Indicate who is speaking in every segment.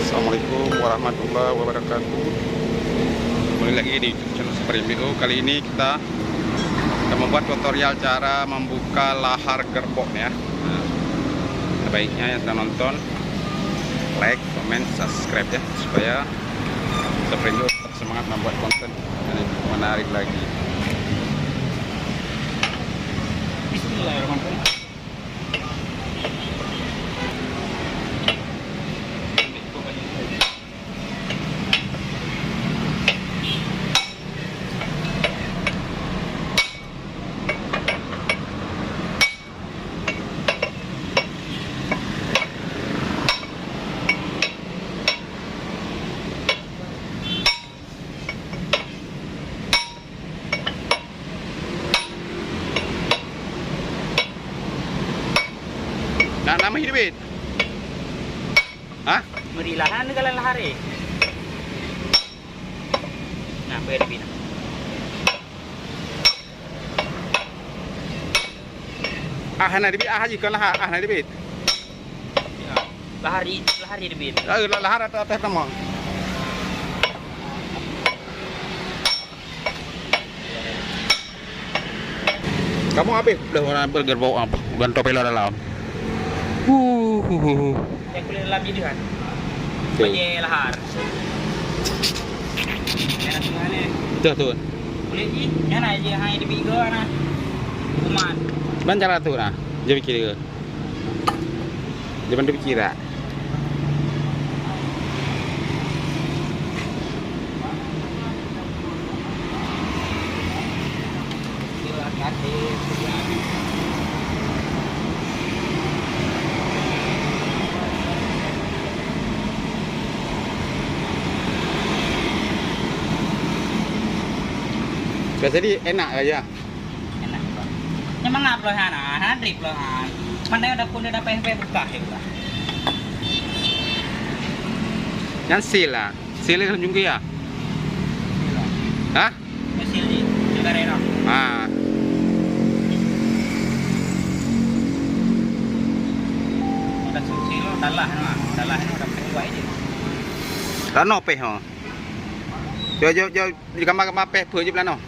Speaker 1: Assalamualaikum warahmatullahi wabarakatuh. Kembali lagi di YouTube channel Super MBO. Kali ini kita akan membuat tutorial cara membuka lahar gerbong ya. Nah, sebaiknya yang sudah nonton like, comment, subscribe ya, supaya Super MBO tetap semangat membuat konten yang menarik lagi. Bismillahirrahmanirrahim. Nah, nama hidupin? Hah?
Speaker 2: Merilahan dengan lahari. Nah, hidupin.
Speaker 1: Nah hidupin, jika lahar, nah hidupin.
Speaker 2: Lahari hidupin.
Speaker 1: Lahar atas nama. Kamu habis udah orang bergerbau apa? Ganto pelo dalam.
Speaker 2: Yang kulit dalam jadi kan? Bagi lahar. Yang tengah ni.
Speaker 1: Tuh.
Speaker 2: Kulit ni, yang aja hanya hidupin ke mana? Kuman.
Speaker 1: Sebenarnya cara tu nah. Dia fikir ke? Dia bantu fikir tak? Jadi enak aja.
Speaker 2: Enak. Memang ngap loh hana drip loh han. Mana ada pun ada PHP buka ya buka.
Speaker 1: Yang seal lah. Seal kan juga ya? Hah?
Speaker 2: Mesil di Jakarta.
Speaker 1: Ah.
Speaker 2: Udah susi lo dalah ni udah penuh aja.
Speaker 1: Lano peh ho. Jo di kamar peh phe je lano.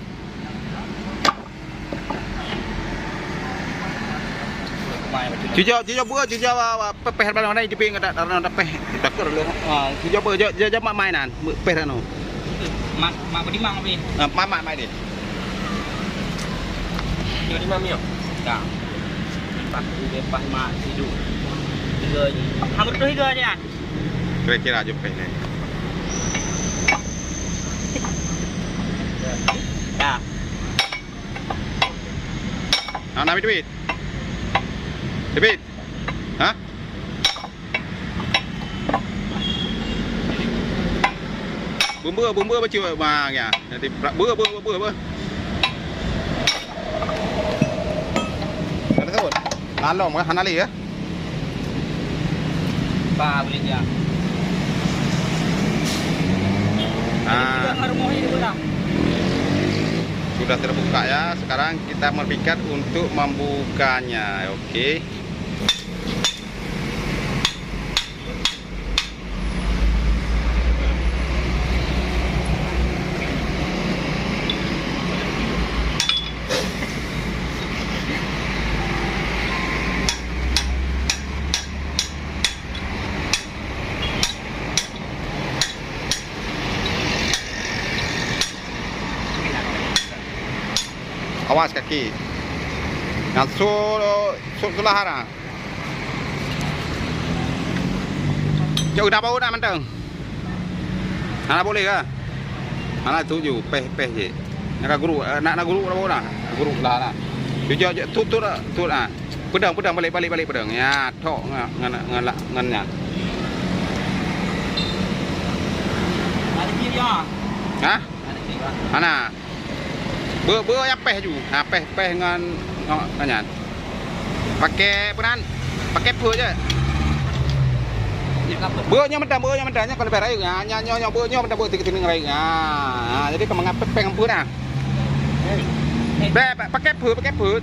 Speaker 1: Cujo bữa cujo peh lano này pin ada lano peh. Takut lu. Ah, cujo bữa jo mak main nan. Peh lano.
Speaker 2: Mak beri mak beri.
Speaker 1: Mak mai đi.
Speaker 2: Jo di mami yo. Dah. Pas mak tidur. Tiga je. Hampir tu tiga je kan.
Speaker 1: Kira-kira jo peh ni.
Speaker 2: Dah.
Speaker 1: Nak duit. Duit. Hah? Bumbu baca bang ya. Nanti bumbu. Ada tahu? Nalong kan hanali ya.
Speaker 2: Ba boleh je.
Speaker 1: Sudah terbuka ya. Sekarang kita berpikir untuk membukanya. Oke. Awas kaki. Yang sur lahar. Jauh dah bau dah manteng. Mana boleh ke? Mana tuju peh je. Nak guru dah bau dah. Guru lah. Jauh tut ah. Pedang balik pedang. Ya, tok ngannya.
Speaker 2: Ada kiri ya.
Speaker 1: Hah?
Speaker 2: Ada kiri.
Speaker 1: Mana? Bữa yang peh ju. Nah, peh dengan kanyan. Pakai peran. Pakai phe je. Beurnya medanya kalau berai ya. Nyo beurnya meda beur tiga-tiga rai. Nah, jadi kemangan peh ngampur dah. Pakai phe.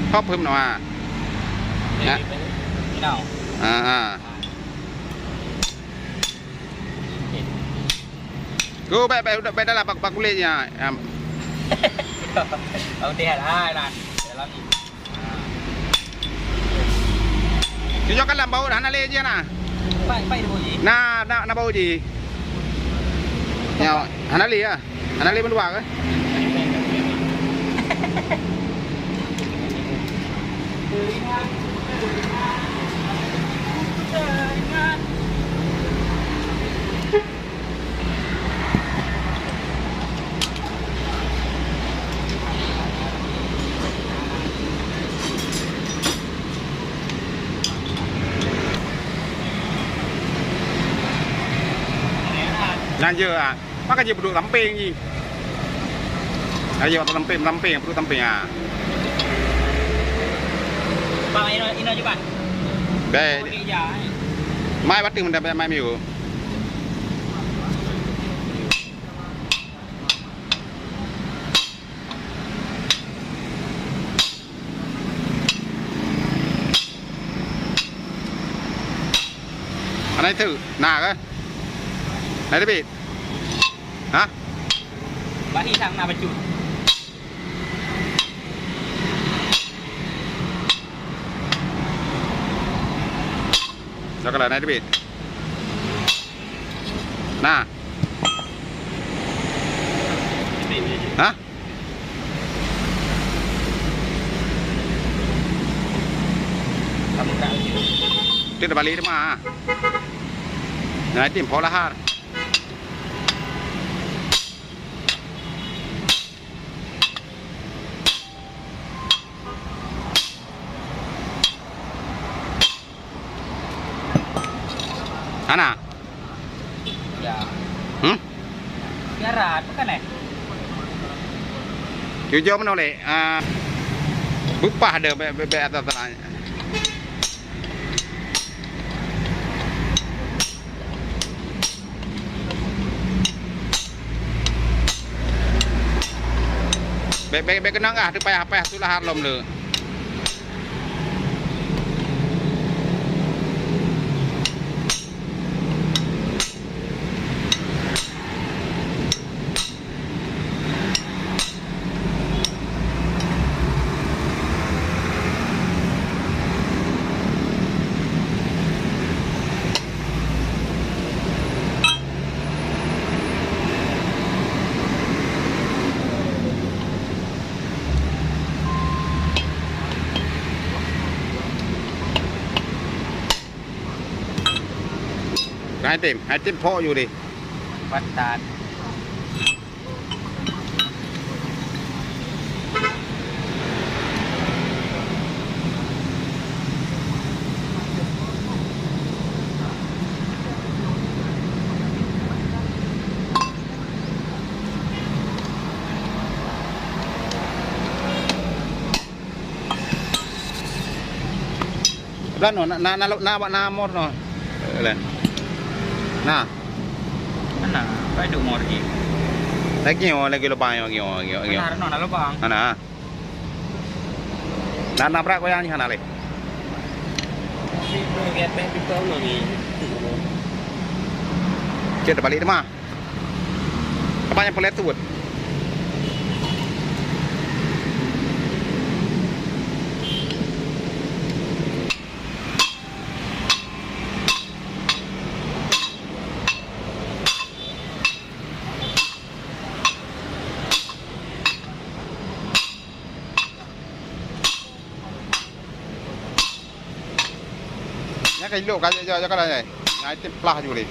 Speaker 1: Kau phe mana? Ya.
Speaker 2: Nào.
Speaker 1: Go baik dalam bak kulitnya.
Speaker 2: Ông đi hai này để làm gì
Speaker 1: Chứ cho cái làm bầu hana le chứ nè.
Speaker 2: bay đồ gì
Speaker 1: Na bầu gì? Nhau hana le à? Hana le bên ngoài ấy. Yang je ah. Maka je duduk samping je. Ayo samping, duduk samping ah.
Speaker 2: Bang ini aja bang.
Speaker 1: Baik. Mai bắt mình mai miu. Anh ấy thử nà cơ. Này bị hả?
Speaker 2: Bạn đi sang nào mà chụp
Speaker 1: Cho cái lời này bị nà hả? Tidak balik dia mah. Nah, tim pola har. Ana?
Speaker 2: Ya.
Speaker 1: Biarat,
Speaker 2: bukan eh?
Speaker 1: Jujur menolak. Bupah ada be atas tanah. Be kenang ah, tu payah tu lah lom le. Hai tim poอยู่ดิ
Speaker 2: วัดตาล
Speaker 1: Lan no na mor no. Lan. Nah.
Speaker 2: Mana? Pai du mor lagi.
Speaker 1: Lagi lo bang lagi.
Speaker 2: Mana no na lo bang.
Speaker 1: Ana. Na prak koyan ni hana le.
Speaker 2: Get back to phone lagi.
Speaker 1: Chết balik mah. Apa yang pelet tu buat? Cái lỗ cái cho cái này này tim plah juga ni.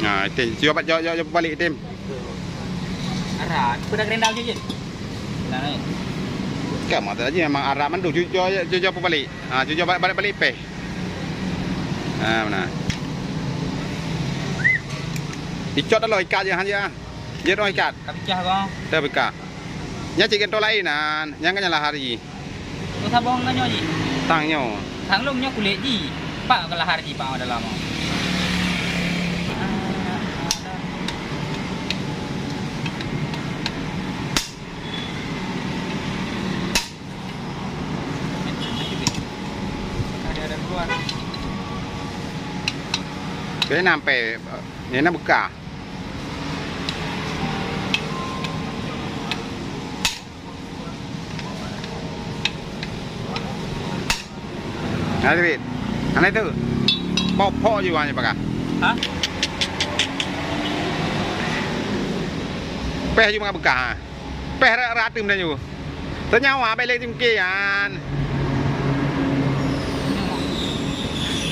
Speaker 1: Nah, tim siapa jo balik tim.
Speaker 2: Arah, pernah rendang je. Nah ni.
Speaker 1: Kan mata aja memang arah man tu jo balik. Ah, jo balik pe. Ah, mana. Dicot dah ikat je hanya. Dia dah ikat.
Speaker 2: Tak pecah kau.
Speaker 1: Dah ikat. Nya ciken to lain nah, yang kan lah hari.
Speaker 2: Tu sabong kan nyoji.
Speaker 1: Tangnya.
Speaker 2: Thằng lúc nhóc kulit ji, pak kalau hari ji pak ada lama. Ada keluar.
Speaker 1: Cái nam pe Ini nak buka. Nah, David. Mana itu? Pok juga ni pakai.
Speaker 2: Hah?
Speaker 1: Peh juga buka. Peh ratum dah juga. Ternyawa baik lagi mungkin.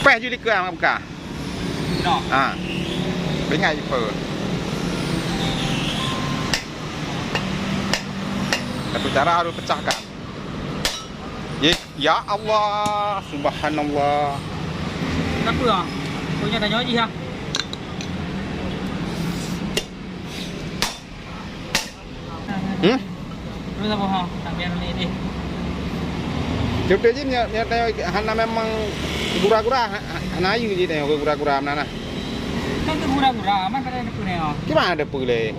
Speaker 1: Peh juga ke ang buka.
Speaker 2: No.
Speaker 1: Ah. Bengai per. Satu cara harus pecahkan. Ya Allah, subhanallah.
Speaker 2: Kenapa ah? Punya dah nyoji ah. Terus apa ha? Tak biar ni.
Speaker 1: Jepit je nya hana memang gura-gura hanayu je tengok gura-gura mana.
Speaker 2: Kan tu gura-gura, mana pada ada punai ah.
Speaker 1: Gimana ada pulih?